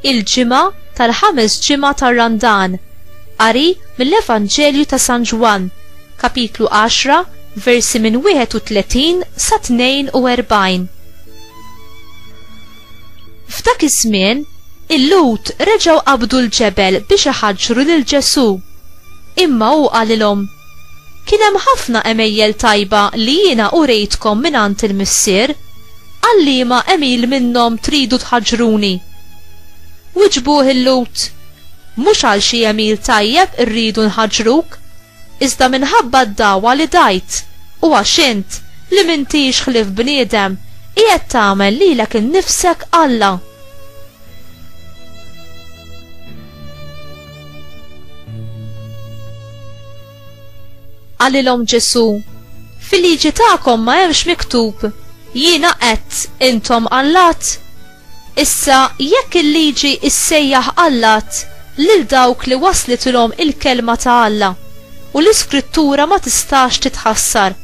il-ġimgħa tal-5 ġimgħa tar-Randan. Qari mill-Evanġelju ta' San Ġwan, kapitlu 10, versi minn 31 sa 42. F'dak iż-żmien, il-Lut reġgħu qabdu l-ġebel biex iħaġġru lil Ġesu. Imma hu qalilhom: kien hemm ħafna emejjel tajba li jiena urejtkom mingħand il-missier, għalliema emil minnhom tridu tħaġruni. Wiġbuh il-Lut: mhux għal xi emil tajjeb irridu nħaġruk, iżda minħabba d-dawwa li dajt u għax int li m'intix ħlief bniedem qiegħed tagħmel lilek innifsek Alla. Għalilhom Ġesu: fil-liġi tagħkom ma hemmx miktub jiena qed intom Allat? Issa jekk il-liġi issejjaħ Allat lil dawk li waslithom il-kelma ta' Alla u l-Iskrittura ma tistax titħassar,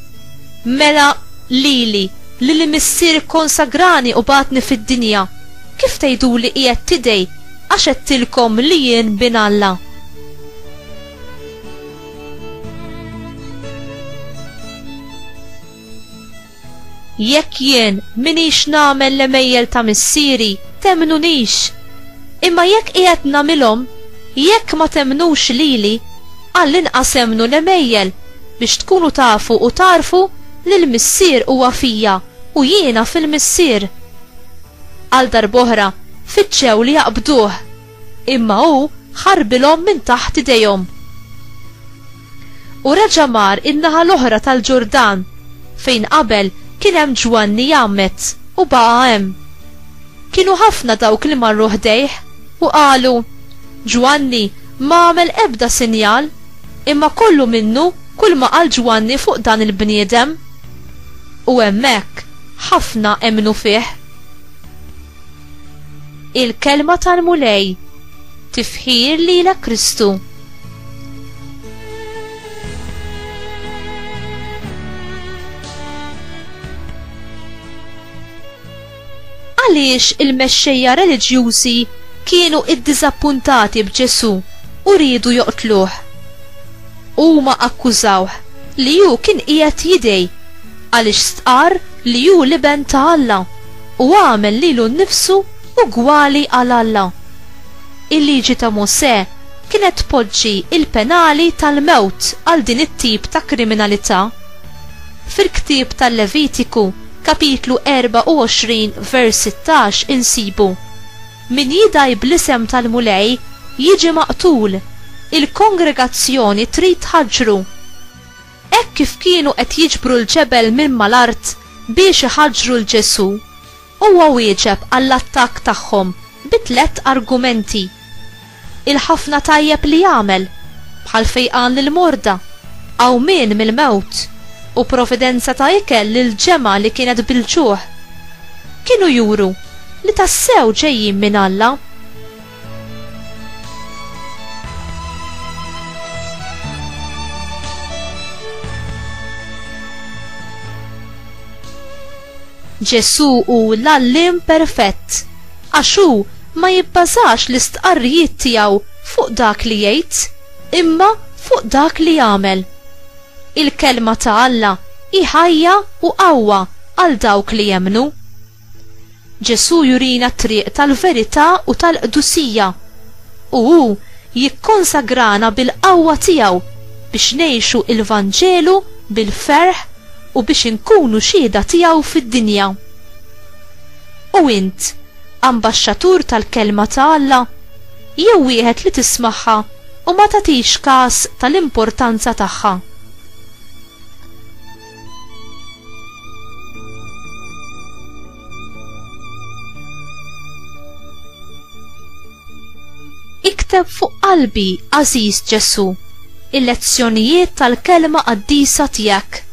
mela lili li l-missier konsagrani u batni fid-dinja kif tgħiduli qiegħed tidej għax qedtilkom li jien bin Alla? Jekk jien minix nagħmel l-emejjel ta' missieri temnunix, imma jekk qiegħed nagħmilhom, jekk ma temnux lili, għall-inqas emnu l-emejjel biex tkunu tafu u tarfu li l-missier huwa fija u jiena fil-missier. Għal darb'oħra fittxew li jaqbduh, imma hu ħarbilhom minn taħt idejhom. U reġa' mar in-naħa l-oħra tal-Ġurdan fejn qabel kien hemm Ġwanni jgħammet u baqa' hemm. Kienu ħafna dawk li marru ħdejh u qalu: Ġwanni ma għamel ebda sinjal, imma kollu minnu kull ma qal Ġwanni fuq dan il-bniedem. U hemmhekk ħafna emnu fih. Il-kelma tal-mulej, tifħir lilek Kristu. Għaliex il-mexxejja reliġjużi kienu iddiżappuntati b'Ġesu u riedu joqtluh. Huma akkużawh li hu kien qiegħed jidej għaliex stqar li hu liben ta' Alla u għamel lilu nnifsu ugwali għal Alla. Il-liġi ta' Mosè kienet tpoġġi il-penali tal-mewt għal din it-tip ta' kriminalità. Fil-ktieb tal-Levitiku kapitlu 24 vers 16 insibu: min jidaj bl-isem tal-mulej jiġi maqtul, il-kongregazzjoni trid tħaġġru. Hekk kif kienu qed jiġbru l-ġebel minn mal-art biex iħaġġru l-Ġesu, huwa wieġeb għall-attakk tagħhom bi 3 argumenti: il-ħafna tajjeb li jagħmel bħal fejqan lill-morda, għawmien mill-mewt u provvidenza ta' ikel lil-ġemgħa li kienet bil-ġuħ. Kienu juru li tassew ġejjin minn Alla. Ġesu hu l-Allim perfett, għax hu ma jibbażax l-istqarrijiet tiegħu fuq dak li jgħid, imma fuq dak li jagħmel. Il-kelma ta' Alla hi ħajja u qawwa għal dawk li jemnu. Ġesu jurina t-triq tal-verità u tal-qdusija u hu jikkonsagrana bil-qawwa tiegħu biex ngħixu il-Vanġelu bil-ferħ u biex inkunu xhieda tiegħu fid-dinja. U int, ambaxxatur tal-kelma ta' Alla, jew wieħed li tismagħha u ma tagħtix każ tal-importanza tagħha. Ikteb fuq qalbi, Aziz Ġesu, il-lezzjonijiet tal-kelma qaddisa tiegħek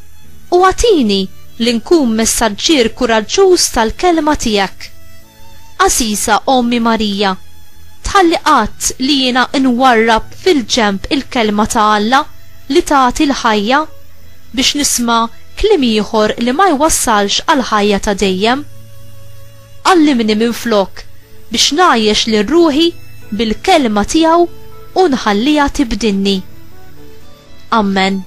u għatini li nkun messaġġier kuraġġuż tal-kelma tiegħek. Aziza Ommi Marija, tħalli qatt li jiena nwarrab fil-ġenb il-kelma ta' Alla li tagħti l-ħajja biex nisma' kliem ieħor li ma jwassalx għal ħajja ta' dejjem. Allimni minflok biex ngħajjex lil ruħi bil-kelma tiegħu u nħallija tibdilni. Amen.